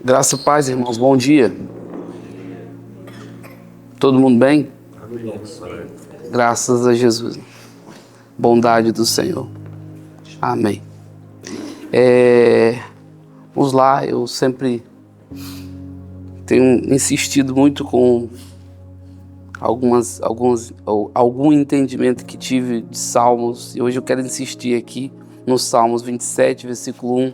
Graça e paz, irmãos. Bom dia. Todo mundo bem? Amém. Graças a Jesus. Bondade do Senhor. Amém. Vamos lá, eu sempre tenho insistido muito com algum entendimento que tive de Salmos, e hoje eu quero insistir aqui no Salmos 27, versículo 1.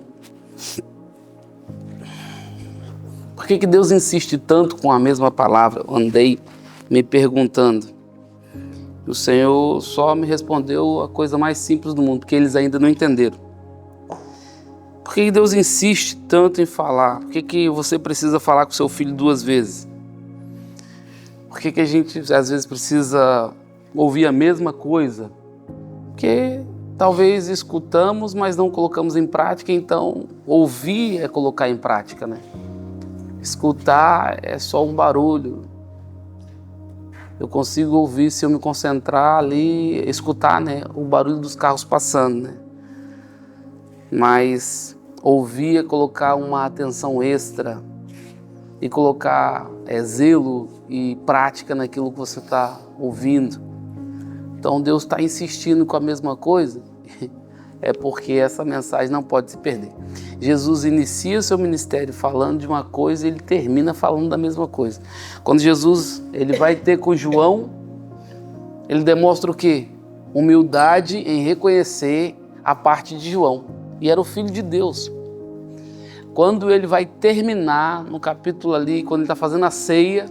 Por que Deus insiste tanto com a mesma palavra? Eu andei me perguntando. O Senhor só me respondeu a coisa mais simples do mundo, porque eles ainda não entenderam. Por que Deus insiste tanto em falar? Por que você precisa falar com seu filho 2 vezes? Por que a gente às vezes precisa ouvir a mesma coisa? Porque talvez escutamos, mas não colocamos em prática, então ouvir é colocar em prática, né? Escutar é só um barulho. Eu consigo ouvir se eu me concentrar ali, escutar, né, o barulho dos carros passando, né? Mas ouvir é colocar uma atenção extra e colocar zelo e prática naquilo que você está ouvindo. Então Deus está insistindo com a mesma coisa, é porque essa mensagem não pode se perder. Jesus inicia o seu ministério falando de uma coisa e ele termina falando da mesma coisa. Quando Jesus ele vai ter com João, ele demonstra o quê? Humildade em reconhecer a parte de João. E era o Filho de Deus. Quando ele vai terminar, no capítulo ali, quando ele está fazendo a ceia,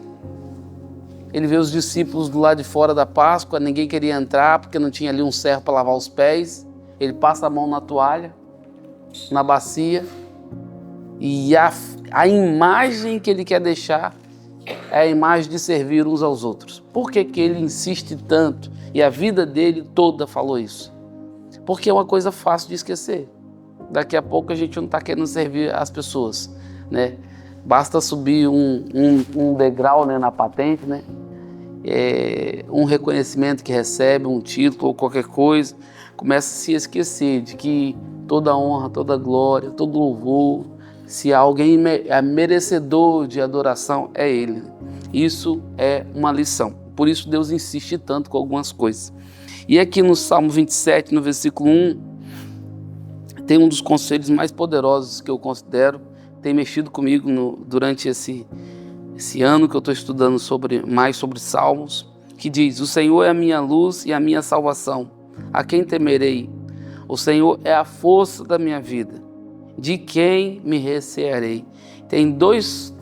ele vê os discípulos do lado de fora da Páscoa, ninguém queria entrar porque não tinha ali um servo para lavar os pés. Ele passa a mão na toalha, na bacia, e a imagem que ele quer deixar é a imagem de servir uns aos outros. Por que ele insiste tanto? E a vida dele toda falou isso. Porque é uma coisa fácil de esquecer. Daqui a pouco a gente não está querendo servir as pessoas, né? Basta subir um degrau, né, na patente, né? Um reconhecimento que recebe, um título ou qualquer coisa, começa a se esquecer de que toda honra, toda glória, todo louvor, se alguém é merecedor de adoração, é Ele. Isso é uma lição. Por isso Deus insiste tanto com algumas coisas. E aqui no Salmo 27, no versículo 1, tem um dos conselhos mais poderosos que eu considero, tem mexido comigo durante esse ano que eu estou estudando mais sobre Salmos, que diz: o Senhor é a minha luz e a minha salvação, a quem temerei? O Senhor é a força da minha vida, de quem me recearei? Tem duas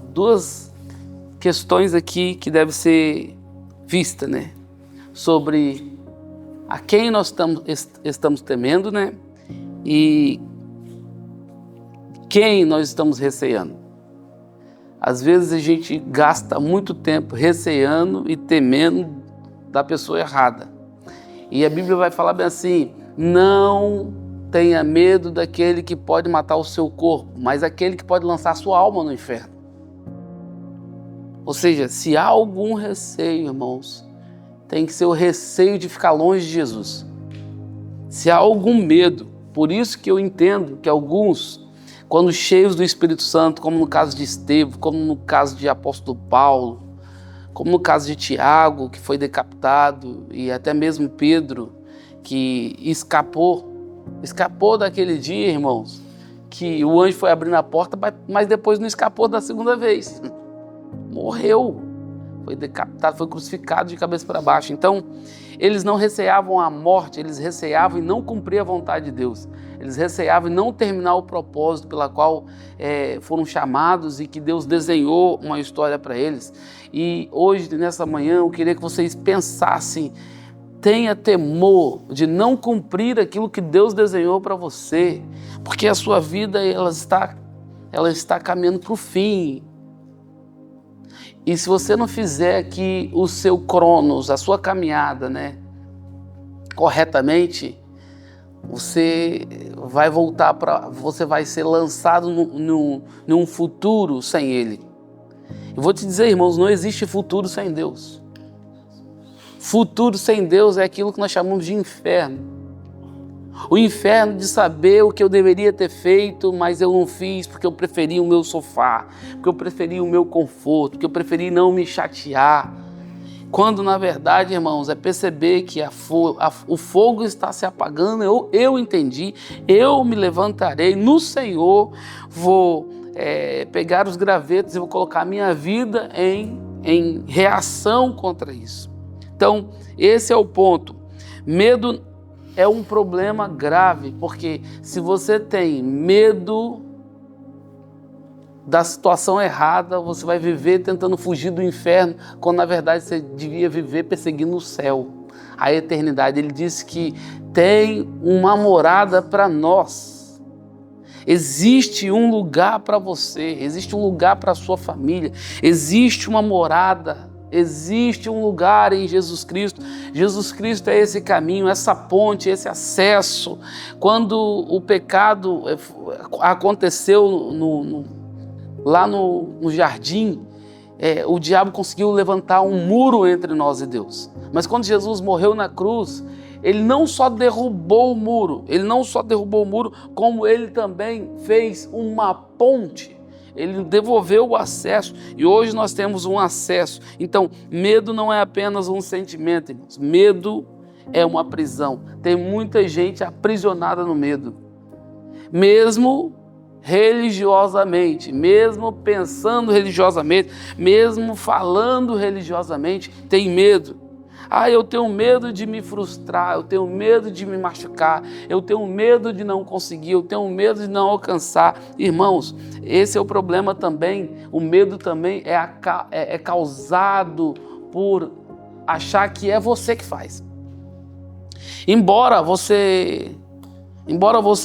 questões aqui que devem ser vistas, né? Sobre a quem nós estamos temendo, né? E quem nós estamos receando. Às vezes a gente gasta muito tempo receando e temendo da pessoa errada. E a Bíblia vai falar bem assim: não tenha medo daquele que pode matar o seu corpo, mas aquele que pode lançar a sua alma no inferno. Ou seja, se há algum receio, irmãos, tem que ser o receio de ficar longe de Jesus. Se há algum medo, por isso que eu entendo que alguns, quando cheios do Espírito Santo, como no caso de Estevão, como no caso de apóstolo Paulo, como no caso de Tiago, que foi decapitado, e até mesmo Pedro, que escapou daquele dia, irmãos, que o anjo foi abrindo a porta, mas depois não escapou da segunda vez. Morreu, foi decapitado, foi crucificado de cabeça para baixo. Então, eles não receavam a morte, eles receavam em não cumprir a vontade de Deus. Eles receavam em não terminar o propósito pela qual foram chamados e que Deus desenhou uma história para eles. E hoje, nessa manhã, eu queria que vocês pensassem: tenha temor de não cumprir aquilo que Deus desenhou para você, porque a sua vida ela está caminhando para o fim. E se você não fizer aqui o seu cronos, a sua caminhada, né, corretamente, você vai ser lançado num futuro sem Ele. Eu vou te dizer, irmãos, não existe futuro sem Deus. Futuro sem Deus é aquilo que nós chamamos de inferno. O inferno de saber o que eu deveria ter feito, mas eu não fiz porque eu preferi o meu sofá, porque eu preferi o meu conforto, porque eu preferi não me chatear. Quando, na verdade, irmãos, é perceber que o fogo está se apagando, eu entendi, eu me levantarei no Senhor, vou pegar os gravetos e vou colocar a minha vida em reação contra isso. Então, esse é o ponto. Medo é um problema grave, porque se você tem medo da situação errada, você vai viver tentando fugir do inferno, quando na verdade você devia viver perseguindo o céu, a eternidade. Ele disse que tem uma morada para nós. Existe um lugar para você, existe um lugar para a sua família, existe uma morada. Existe um lugar em Jesus Cristo. Jesus Cristo é esse caminho, essa ponte, esse acesso. Quando o pecado aconteceu lá no jardim, o diabo conseguiu levantar um muro entre nós e Deus. Mas quando Jesus morreu na cruz, ele não só derrubou o muro, como ele também fez uma ponte. Ele devolveu o acesso e hoje nós temos um acesso. Então, medo não é apenas um sentimento, irmãos. Medo é uma prisão. Tem muita gente aprisionada no medo. Mesmo religiosamente, mesmo pensando religiosamente, mesmo falando religiosamente, tem medo. Eu tenho medo de me frustrar, eu tenho medo de me machucar, eu tenho medo de não conseguir, eu tenho medo de não alcançar. Irmãos, esse é o problema também. O medo também é causado por achar que é você que faz. Embora você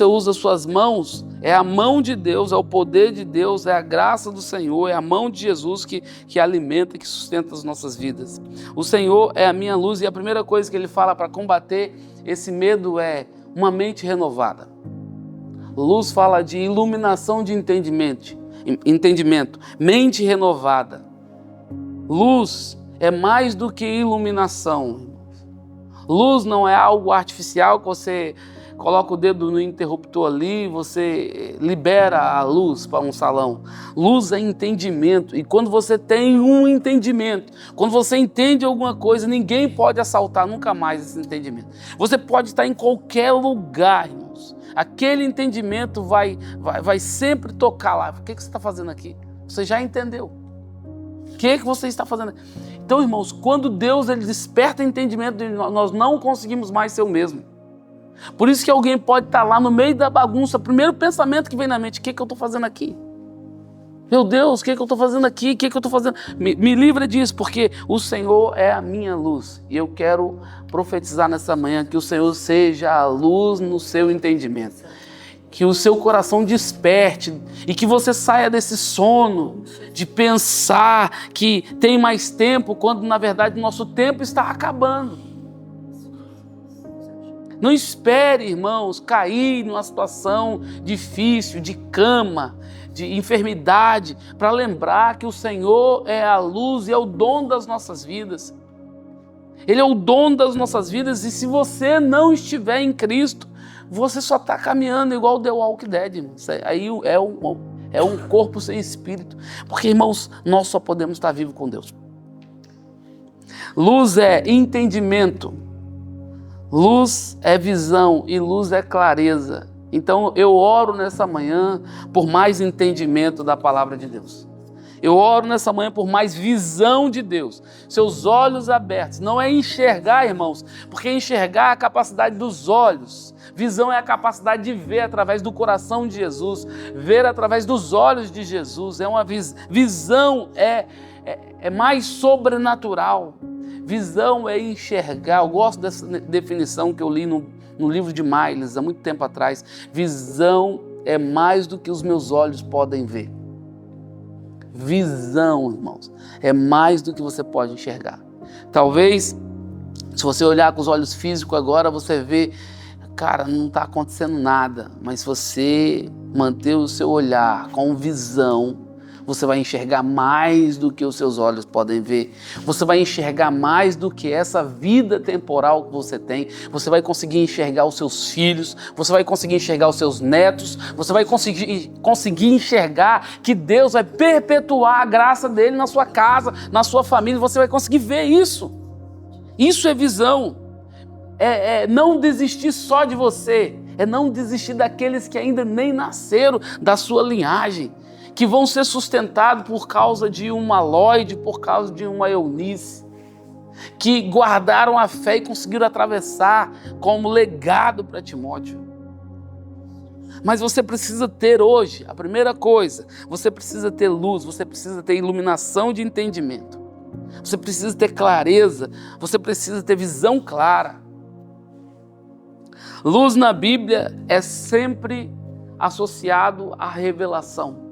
use as suas mãos, é a mão de Deus, é o poder de Deus, é a graça do Senhor, é a mão de Jesus que alimenta, que sustenta as nossas vidas. O Senhor é a minha luz e a primeira coisa que Ele fala para combater esse medo é uma mente renovada. Luz fala de iluminação de entendimento, mente renovada. Luz é mais do que iluminação. Luz não é algo artificial que você coloca o dedo no interruptor ali, você libera a luz para um salão. Luz é entendimento. E quando você tem um entendimento, quando você entende alguma coisa, ninguém pode assaltar nunca mais esse entendimento. Você pode estar em qualquer lugar, irmãos. Aquele entendimento vai sempre tocar lá. O que você está fazendo aqui? Você já entendeu. O que você está fazendo? Então, irmãos, quando Deus ele desperta entendimento, nós não conseguimos mais ser o mesmo. Por isso que alguém pode estar lá no meio da bagunça, o primeiro pensamento que vem na mente, o que eu estou fazendo aqui? Meu Deus, o que eu estou fazendo aqui? O que eu estou fazendo? Me livra disso, porque o Senhor é a minha luz. E eu quero profetizar nessa manhã que o Senhor seja a luz no seu entendimento. Que o seu coração desperte e que você saia desse sono de pensar que tem mais tempo, quando na verdade o nosso tempo está acabando. Não espere, irmãos, cair numa situação difícil, de cama, de enfermidade, para lembrar que o Senhor é a luz e é o dono das nossas vidas. Ele é o dono das nossas vidas e se você não estiver em Cristo, você só está caminhando igual The Walking Dead, irmãos. Aí é um corpo sem espírito. Porque, irmãos, nós só podemos estar vivos com Deus. Luz é entendimento. Luz é visão e luz é clareza. Então eu oro nessa manhã por mais entendimento da palavra de Deus. Eu oro nessa manhã por mais visão de Deus. Seus olhos abertos. Não é enxergar, irmãos, porque enxergar é a capacidade dos olhos. Visão é a capacidade de ver através do coração de Jesus, ver através dos olhos de Jesus. É uma visão é mais sobrenatural. Visão é enxergar. Eu gosto dessa definição que eu li no livro de Miles, há muito tempo atrás. Visão é mais do que os meus olhos podem ver. Visão, irmãos, é mais do que você pode enxergar. Talvez, se você olhar com os olhos físicos agora, você vê, cara, não está acontecendo nada. Mas se você manter o seu olhar com visão, você vai enxergar mais do que os seus olhos podem ver. Você vai enxergar mais do que essa vida temporal que você tem. Você vai conseguir enxergar os seus filhos, você vai conseguir enxergar os seus netos, você vai conseguir enxergar que Deus vai perpetuar a graça dele na sua casa, na sua família. Você vai conseguir ver isso. Isso é visão. É não desistir só de você, é não desistir daqueles que ainda nem nasceram da sua linhagem, que vão ser sustentados por causa de uma Lloyd, por causa de uma Eunice, que guardaram a fé e conseguiram atravessar como legado para Timóteo. Mas você precisa ter hoje, a primeira coisa, você precisa ter luz, você precisa ter iluminação de entendimento, você precisa ter clareza, você precisa ter visão clara. Luz na Bíblia é sempre associado à revelação.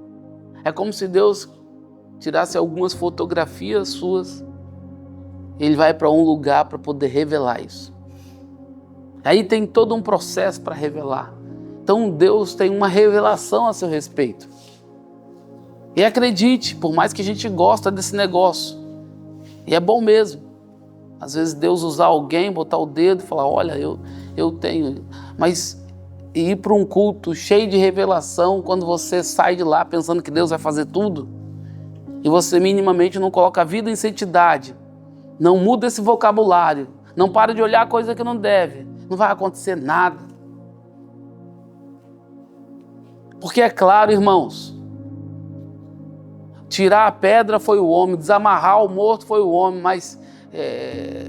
É como se Deus tirasse algumas fotografias suas, ele vai para um lugar para poder revelar isso. Aí tem todo um processo para revelar. Então Deus tem uma revelação a seu respeito. E acredite, por mais que a gente gosta desse negócio, e é bom mesmo, às vezes Deus usar alguém, botar o dedo e falar, olha, eu tenho, mas ir para um culto cheio de revelação, quando você sai de lá pensando que Deus vai fazer tudo, e você minimamente não coloca a vida em santidade, não muda esse vocabulário, não para de olhar coisa que não deve, não vai acontecer nada. Porque é claro, irmãos, tirar a pedra foi o homem, desamarrar o morto foi o homem, mas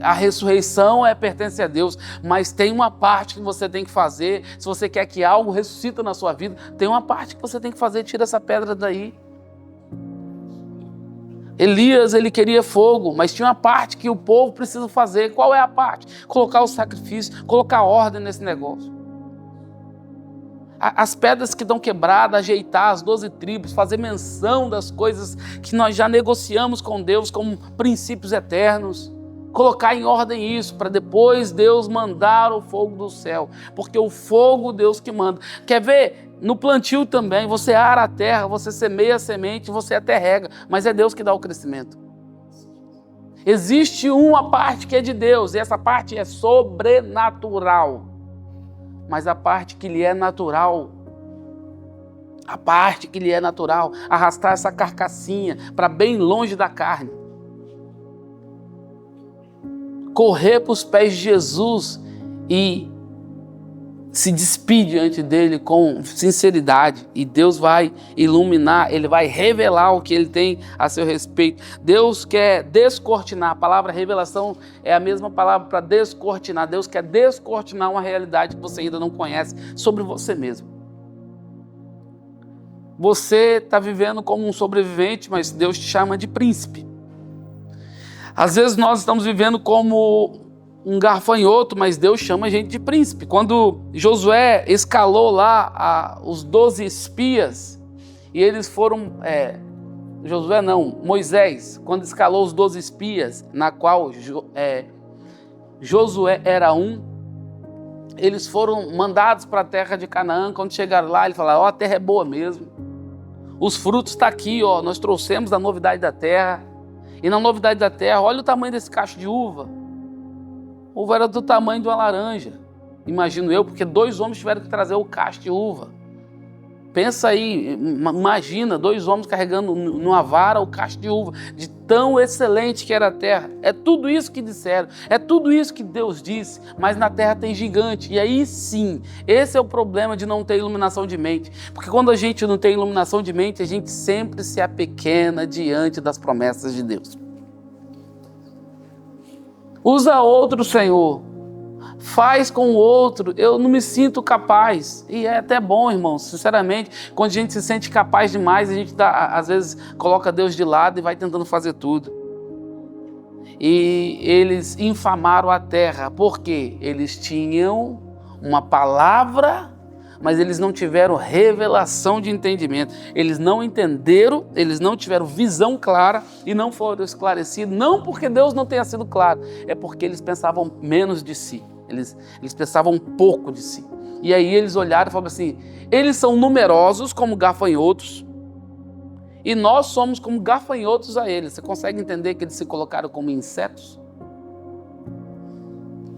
a ressurreição pertence a Deus, mas tem uma parte que você tem que fazer. Se você quer que algo ressuscita na sua vida, tem uma parte que você tem que fazer. Tira essa pedra daí. Elias, ele queria fogo, mas tinha uma parte que o povo precisa fazer. Qual é a parte? Colocar o sacrifício, colocar ordem nesse negócio. As pedras que estão quebradas, ajeitar as 12 tribos, fazer menção das coisas que nós já negociamos com Deus como princípios eternos. Colocar em ordem isso, para depois Deus mandar o fogo do céu. Porque o fogo, Deus que manda. Quer ver? No plantio também, você ara a terra, você semeia a semente, você até rega, mas é Deus que dá o crescimento. Existe uma parte que é de Deus, e essa parte é sobrenatural. Mas a parte que lhe é natural, arrastar essa carcassinha para bem longe da carne. Correr para os pés de Jesus e se despedir diante dele com sinceridade. E Deus vai iluminar, ele vai revelar o que ele tem a seu respeito. Deus quer descortinar, a palavra revelação é a mesma palavra para descortinar. Deus quer descortinar uma realidade que você ainda não conhece sobre você mesmo. Você está vivendo como um sobrevivente, mas Deus te chama de príncipe. Às vezes nós estamos vivendo como um gafanhoto, mas Deus chama a gente de príncipe. Quando Josué escalou lá os 12 espias, e eles foram... Moisés, quando escalou os 12 espias, na qual Josué era um, eles foram mandados para a terra de Canaã. Quando chegaram lá, ele falou, a terra é boa mesmo. Os frutos estão aqui, nós trouxemos a novidade da terra. E na novidade da terra, olha o tamanho desse cacho de uva. Uva era do tamanho de uma laranja, imagino eu, porque 2 homens tiveram que trazer o cacho de uva. Pensa aí, imagina 2 homens carregando numa vara o cacho de uva, de tão excelente que era a terra. É tudo isso que disseram, é tudo isso que Deus disse, mas na terra tem gigante. E aí sim, esse é o problema de não ter iluminação de mente, porque quando a gente não tem iluminação de mente, a gente sempre se apequena diante das promessas de Deus. Usa outro, Senhor. Faz com o outro. Eu não me sinto capaz. E é até bom, irmão, sinceramente, quando a gente se sente capaz demais, a gente às vezes coloca Deus de lado e vai tentando fazer tudo. E eles infamaram a terra, porque eles tinham uma palavra, mas eles não tiveram revelação de entendimento. Eles não entenderam, eles não tiveram visão clara e não foram esclarecidos, não porque Deus não tenha sido claro, é porque eles pensavam menos de si, eles pensavam um pouco de si. E aí eles olharam e falaram assim, eles são numerosos como gafanhotos E nós somos como gafanhotos a eles. Você consegue entender que eles se colocaram como insetos?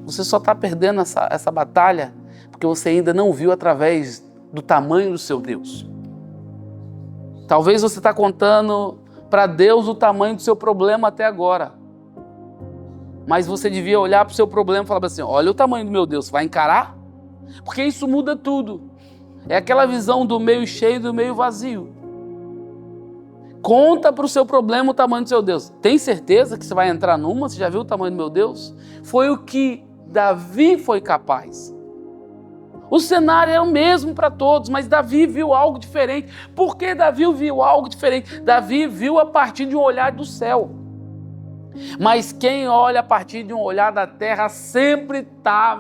Você só está perdendo essa batalha porque você ainda não viu através do tamanho do seu Deus. Talvez você está contando para Deus o tamanho do seu problema até agora. Mas você devia olhar para o seu problema e falar assim, olha o tamanho do meu Deus, vai encarar? Porque isso muda tudo. É aquela visão do meio cheio e do meio vazio. Conta para o seu problema o tamanho do seu Deus. Tem certeza que você vai entrar numa? Você já viu o tamanho do meu Deus? Foi o que Davi foi capaz. O cenário é o mesmo para todos, mas Davi viu algo diferente. Por que Davi viu algo diferente? Davi viu a partir de um olhar do céu. Mas quem olha a partir de um olhar da terra sempre está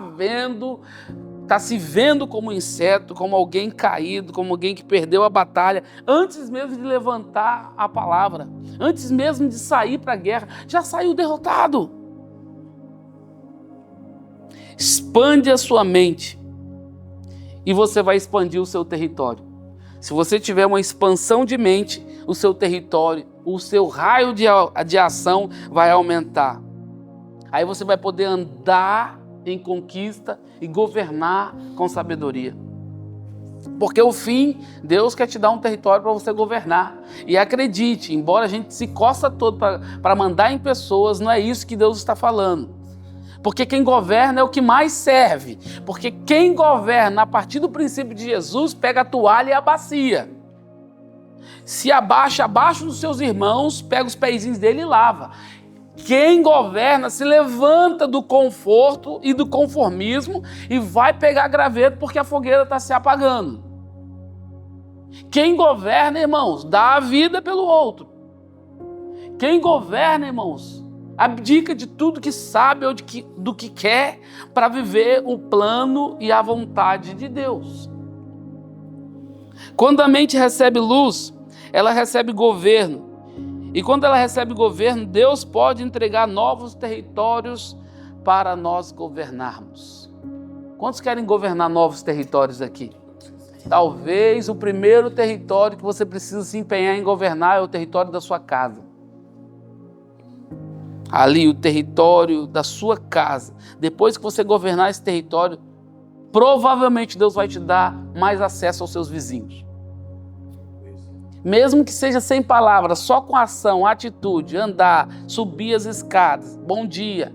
se vendo como inseto, como alguém caído, como alguém que perdeu a batalha, antes mesmo de levantar a palavra, antes mesmo de sair para a guerra, já saiu derrotado. Expande a sua mente e você vai expandir o seu território. Se você tiver uma expansão de mente, o seu território, o seu raio de ação vai aumentar. Aí você vai poder andar em conquista e governar com sabedoria. Porque o fim, Deus quer te dar um território para você governar. E acredite, embora a gente se coça todo para mandar em pessoas, não é isso que Deus está falando. Porque quem governa é o que mais serve. Porque quem governa a partir do princípio de Jesus pega a toalha e a bacia. Se abaixa abaixo dos seus irmãos, pega os pezinhos dele e lava. Quem governa se levanta do conforto e do conformismo e vai pegar graveto porque a fogueira está se apagando. Quem governa, irmãos, dá a vida pelo outro. Quem governa, irmãos, abdica de tudo que sabe ou do que quer para viver o plano e a vontade de Deus. Quando a mente recebe luz, ela recebe governo. E quando ela recebe governo, Deus pode entregar novos territórios para nós governarmos. Quantos querem governar novos territórios aqui? Talvez o primeiro território que você precisa se empenhar em governar é o território da sua casa. Ali, o território da sua casa. Depois que você governar esse território, provavelmente Deus vai te dar mais acesso aos seus vizinhos. Mesmo que seja sem palavras, só com ação, atitude, andar, subir as escadas, bom dia,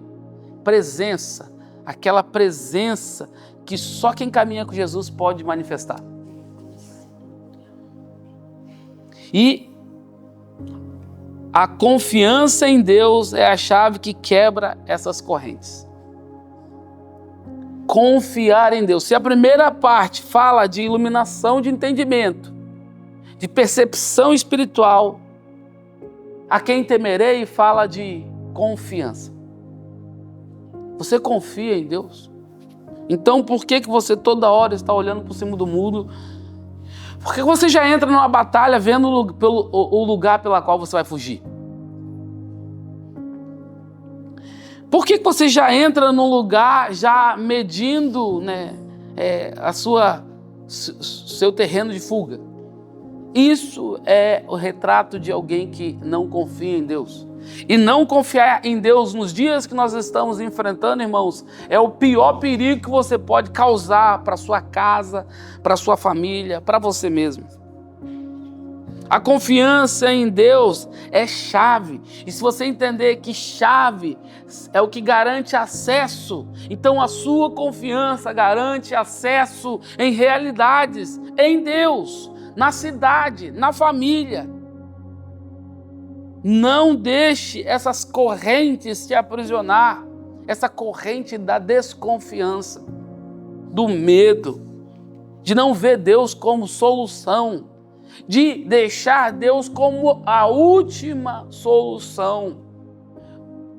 presença, aquela presença que só quem caminha com Jesus pode manifestar. E a confiança em Deus é a chave que quebra essas correntes. Confiar em Deus. Se a primeira parte fala de iluminação de entendimento, de percepção espiritual, a quem temerei fala de confiança. Você confia em Deus? Então por que você toda hora está olhando por cima do muro? Porque você já entra numa batalha vendo o lugar pela qual você vai fugir? Por que você já entra num lugar já medindo, seu terreno de fuga? Isso é o retrato de alguém que não confia em Deus. E não confiar em Deus nos dias que nós estamos enfrentando, irmãos, é o pior perigo que você pode causar para sua casa, para sua família, para você mesmo. A confiança em Deus é chave. E se você entender que chave é o que garante acesso, então a sua confiança garante acesso em realidades, em Deus, na cidade, na família. Não deixe essas correntes te aprisionar, essa corrente da desconfiança, do medo, de não ver Deus como solução, de deixar Deus como a última solução.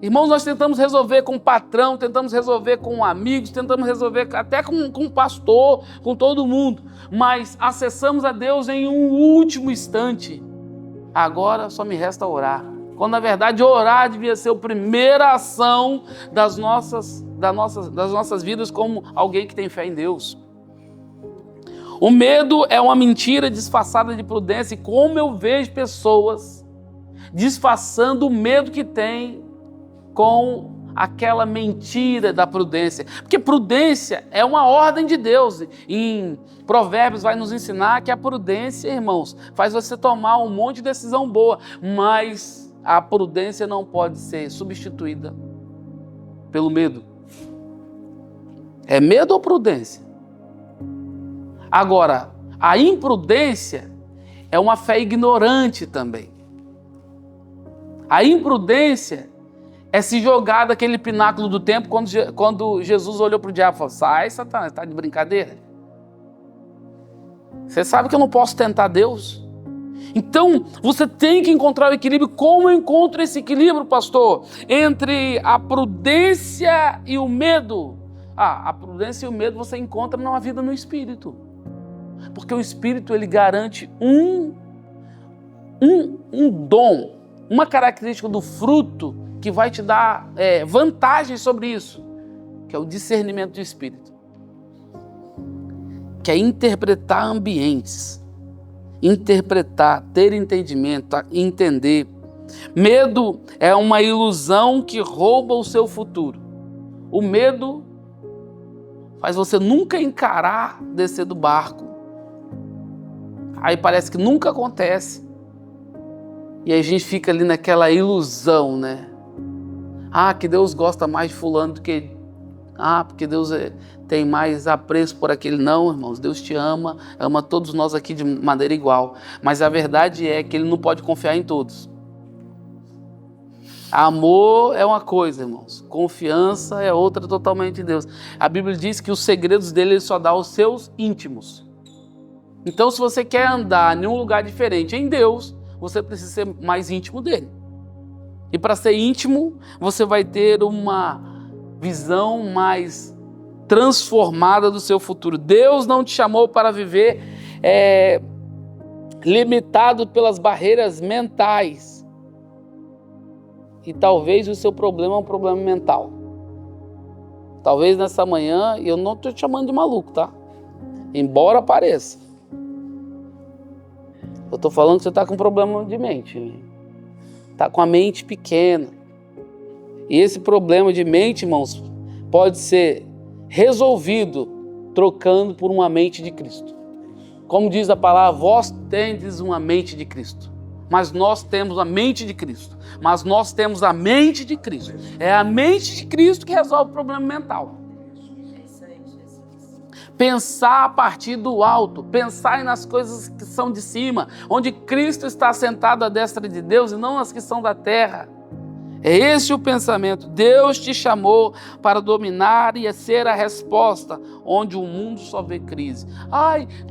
Irmãos, nós tentamos resolver com o patrão, tentamos resolver com amigos, tentamos resolver até com o pastor, com todo mundo, mas acessamos a Deus em um último instante. Agora só me resta orar. Quando na verdade orar devia ser a primeira ação das nossas vidas como alguém que tem fé em Deus. O medo é uma mentira disfarçada de prudência. E como eu vejo pessoas disfarçando o medo que tem com aquela mentira da prudência. Porque prudência é uma ordem de Deus. Em Provérbios vai nos ensinar que a prudência, irmãos, faz você tomar um monte de decisão boa. Mas a prudência não pode ser substituída pelo medo. É medo ou prudência? Agora, a imprudência é uma fé ignorante também. A imprudência é se jogar daquele pináculo do templo quando Jesus olhou para o diabo e falou: sai, Satanás, está de brincadeira? Você sabe que eu não posso tentar Deus? Então, você tem que encontrar o equilíbrio. Como eu encontro esse equilíbrio, pastor? Entre a prudência e o medo. A prudência e o medo você encontra numa vida no Espírito. Porque o Espírito, ele garante um dom, uma característica do fruto que vai te dar vantagem sobre isso, que é o discernimento do Espírito. Que é interpretar ambientes, interpretar, ter entendimento, entender. Medo é uma ilusão que rouba o seu futuro. O medo faz você nunca encarar descer do barco. Aí parece que nunca acontece. E aí a gente fica ali naquela ilusão, né? Que Deus gosta mais de fulano do que... porque Deus tem mais apreço por aquele. Não, irmãos, Deus te ama todos nós aqui de maneira igual. Mas a verdade é que Ele não pode confiar em todos. Amor é uma coisa, irmãos. Confiança é outra totalmente de Deus. A Bíblia diz que os segredos dele Ele só dá aos seus íntimos. Então, se você quer andar em um lugar diferente em Deus, você precisa ser mais íntimo dele. E para ser íntimo, você vai ter uma visão mais transformada do seu futuro. Deus não te chamou para viver limitado pelas barreiras mentais. E talvez o seu problema é um problema mental. Talvez nessa manhã, eu não estou te chamando de maluco, tá? Embora pareça. Eu estou falando que você está com problema de mente. Está com a mente pequena. E esse problema de mente, irmãos, pode ser resolvido trocando por uma mente de Cristo. Como diz a palavra, vós tendes uma mente de Cristo. Mas nós temos a mente de Cristo. Mas nós temos a mente de Cristo. É a mente de Cristo que resolve o problema mental. Pensar a partir do alto, pensar nas coisas que são de cima, onde Cristo está sentado à destra de Deus e não as que são da terra. É esse o pensamento. Deus te chamou para dominar e ser a resposta onde o mundo só vê crise.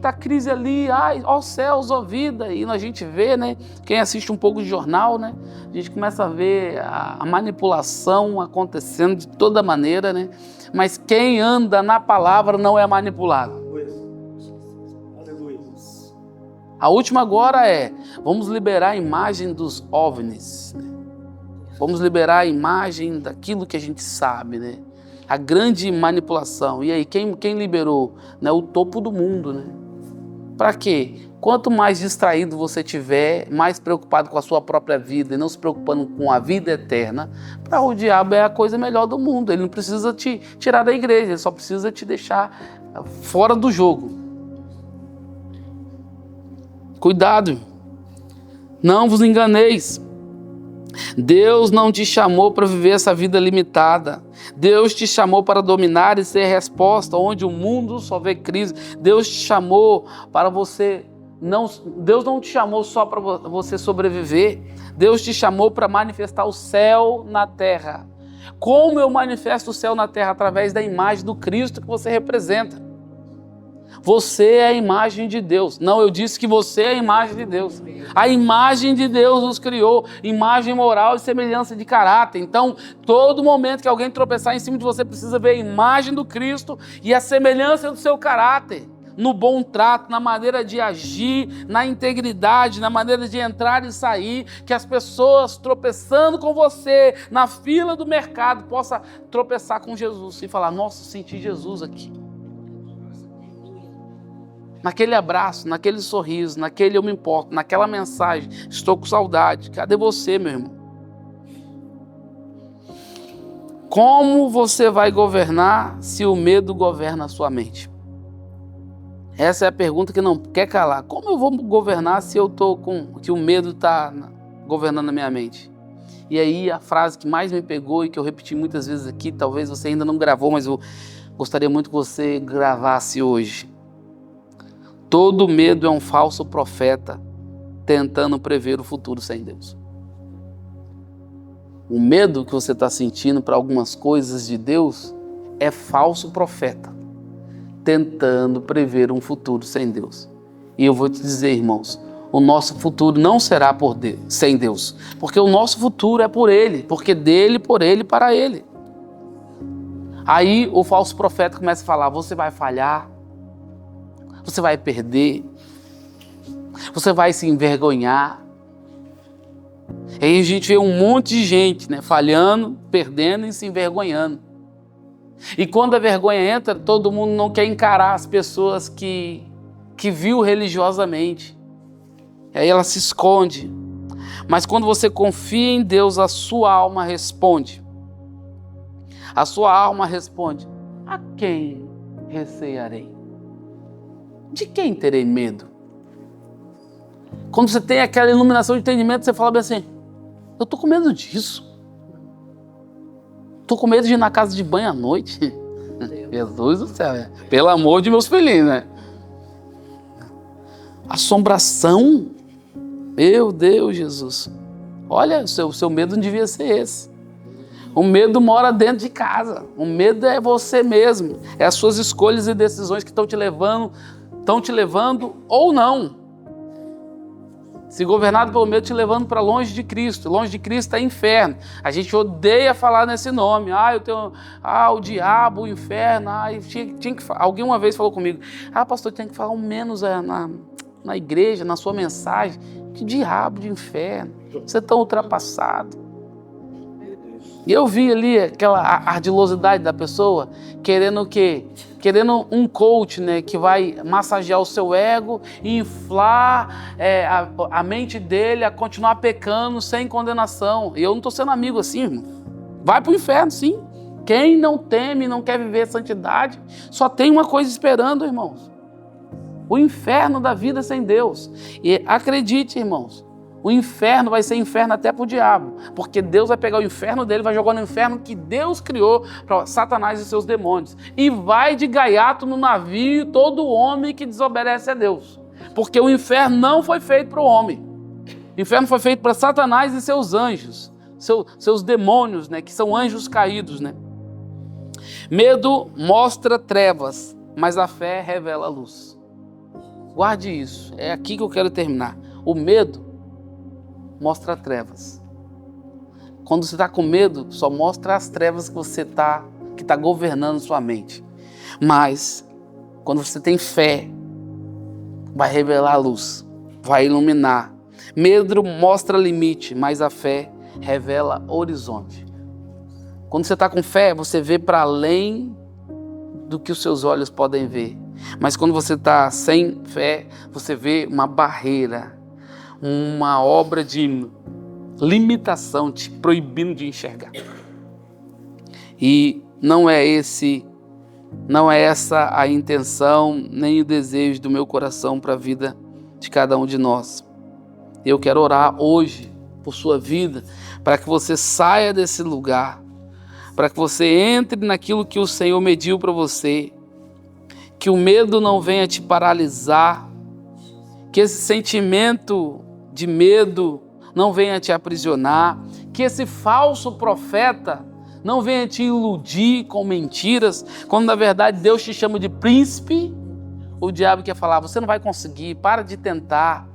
Tá crise ali, ó céus, ó vida. E a gente vê, né? Quem assiste um pouco de jornal, né? A gente começa a ver a manipulação acontecendo de toda maneira, né? Mas quem anda na palavra não é manipulado. Aleluia. A última agora vamos liberar a imagem dos OVNIs, né? Vamos liberar a imagem daquilo que a gente sabe, né? A grande manipulação. E aí, quem liberou? Né? O topo do mundo, né? Para quê? Quanto mais distraído você tiver, mais preocupado com a sua própria vida e não se preocupando com a vida eterna, para o diabo é a coisa melhor do mundo. Ele não precisa te tirar da igreja, ele só precisa te deixar fora do jogo. Cuidado, não vos enganeis. Deus não te chamou para viver essa vida limitada. Deus te chamou para dominar e ser resposta onde o mundo só vê crise. Deus te chamou para você... Deus não te chamou só para você sobreviver. Deus te chamou para manifestar o céu na terra. Como eu manifesto o céu na terra? Através da imagem do Cristo que você representa. Você é a imagem de Deus. Não, eu disse que você é a imagem de Deus. A imagem de Deus nos criou. Imagem moral e semelhança de caráter. Então, todo momento que alguém tropeçar em cima de você, precisa ver a imagem do Cristo e a semelhança do seu caráter. No bom trato, na maneira de agir, na integridade, na maneira de entrar e sair, que as pessoas tropeçando com você na fila do mercado possam tropeçar com Jesus e falar: nossa, senti Jesus aqui. naquele abraço, naquele sorriso, naquele eu me importo, naquela mensagem, estou com saudade. Cadê você, meu irmão? Como você vai governar se o medo governa a sua mente? Essa é a pergunta que não quer calar. Como eu vou governar se eu estou que o medo está governando a minha mente? E aí a frase que mais me pegou e que eu repeti muitas vezes aqui, talvez você ainda não gravou, mas eu gostaria muito que você gravasse hoje. Todo medo é um falso profeta tentando prever o futuro sem Deus. O medo que você está sentindo para algumas coisas de Deus é falso profeta tentando prever um futuro sem Deus. E eu vou te dizer, irmãos, o nosso futuro não será sem Deus, porque o nosso futuro é por Ele, porque dele, por Ele, para Ele. Aí o falso profeta começa a falar, você vai falhar, você vai perder, você vai se envergonhar. Aí a gente vê um monte de gente, né, falhando, perdendo e se envergonhando. E quando a vergonha entra, todo mundo não quer encarar as pessoas que viu religiosamente. E aí ela se esconde. Mas quando você confia em Deus, a sua alma responde. A sua alma responde, a quem recearei? De quem terei medo? Quando você tem aquela iluminação de entendimento, você fala bem assim, eu estou com medo disso. Estou com medo de ir na casa de banho à noite. Jesus do céu, pelo amor de meus filhinhos, né? Assombração? Meu Deus, Jesus. Olha, o seu medo não devia ser esse. O medo mora dentro de casa. O medo é você mesmo. É as suas escolhas e decisões que estão te levando ou não. Se governado pelo medo, te levando para longe de Cristo. Longe de Cristo é inferno. A gente odeia falar nesse nome. O diabo, o inferno. Alguém uma vez falou comigo, pastor, tem que falar um menos na igreja, na sua mensagem. Que diabo de inferno. Você é tão ultrapassado. E eu vi ali aquela ardilosidade da pessoa, querendo o quê? Querendo um coach, né, que vai massagear o seu ego e inflar a mente dele a continuar pecando sem condenação. E eu não estou sendo amigo assim, irmão. Vai para o inferno, sim. Quem não teme, não quer viver santidade, só tem uma coisa esperando, irmãos. O inferno da vida sem Deus. E acredite, irmãos, o inferno vai ser inferno até para o diabo, porque Deus vai pegar o inferno dele, vai jogar no inferno que Deus criou para Satanás e seus demônios, e vai de gaiato no navio todo homem que desobedece a Deus, porque o inferno não foi feito para o homem, o inferno foi feito para Satanás e seus anjos, seus demônios, né, que são anjos caídos, né? Medo mostra trevas, mas a fé revela a luz. Guarde isso, é aqui que eu quero terminar. O medo mostra trevas. Quando você está com medo, só mostra as trevas que está governando sua mente. Mas, quando você tem fé, vai revelar a luz, vai iluminar. Medo mostra limite, mas a fé revela horizonte. Quando você está com fé, você vê para além do que os seus olhos podem ver. Mas quando você está sem fé, você vê uma barreira, uma obra de limitação te proibindo de enxergar. E não é essa a intenção nem o desejo do meu coração para a vida de cada um de nós. Eu quero orar hoje por sua vida, para que você saia desse lugar, para que você entre naquilo que o Senhor mediu para você, que o medo não venha te paralisar, que esse sentimento de medo não venha te aprisionar, que esse falso profeta não venha te iludir com mentiras, quando na verdade Deus te chama de príncipe. O diabo quer falar, você não vai conseguir, para de tentar,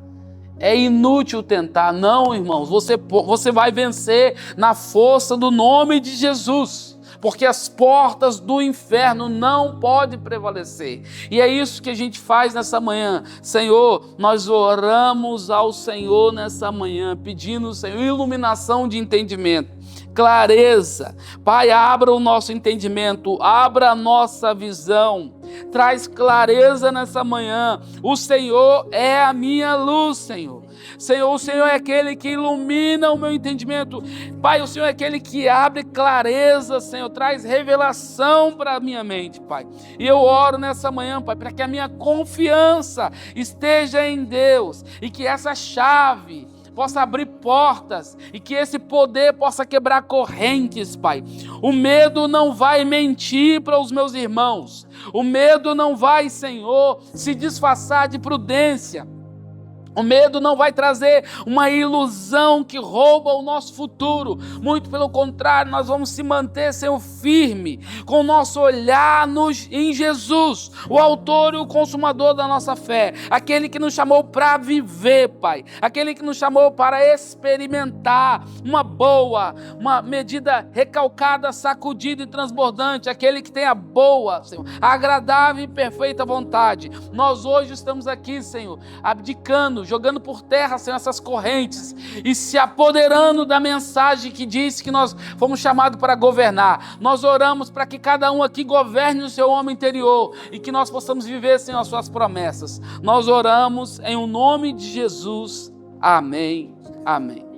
é inútil tentar. Não, irmãos, você vai vencer na força do nome de Jesus. porque as portas do inferno não podem prevalecer. E é isso que a gente faz nessa manhã. Senhor, nós oramos ao Senhor nessa manhã, pedindo, Senhor, iluminação de entendimento, clareza. Pai, abra o nosso entendimento, abra a nossa visão, traz clareza nessa manhã. O Senhor é a minha luz, Senhor. Senhor, o Senhor é aquele que ilumina o meu entendimento. Pai, o Senhor é aquele que abre clareza, Senhor, traz revelação para a minha mente, Pai. E eu oro nessa manhã, Pai, para que a minha confiança esteja em Deus e que essa chave possa abrir portas e que esse poder possa quebrar correntes, Pai. O medo não vai mentir para os meus irmãos. O medo não vai, Senhor, se disfarçar de prudência. O medo não vai trazer uma ilusão que rouba o nosso futuro. Muito pelo contrário, nós vamos se manter, Senhor, firme, com o nosso olhar em Jesus, o autor e o consumador da nossa fé, aquele que nos chamou para viver, Pai, aquele que nos chamou para experimentar uma medida recalcada, sacudida e transbordante, aquele que tem a boa, Senhor, agradável e perfeita vontade. Nós hoje estamos aqui, Senhor, abdicando, jogando por terra, Senhor, essas correntes e se apoderando da mensagem que diz que nós fomos chamados para governar. Nós oramos para que cada um aqui governe o seu homem interior e que nós possamos viver, Senhor, as suas promessas. Nós oramos em o nome de Jesus. Amém. Amém.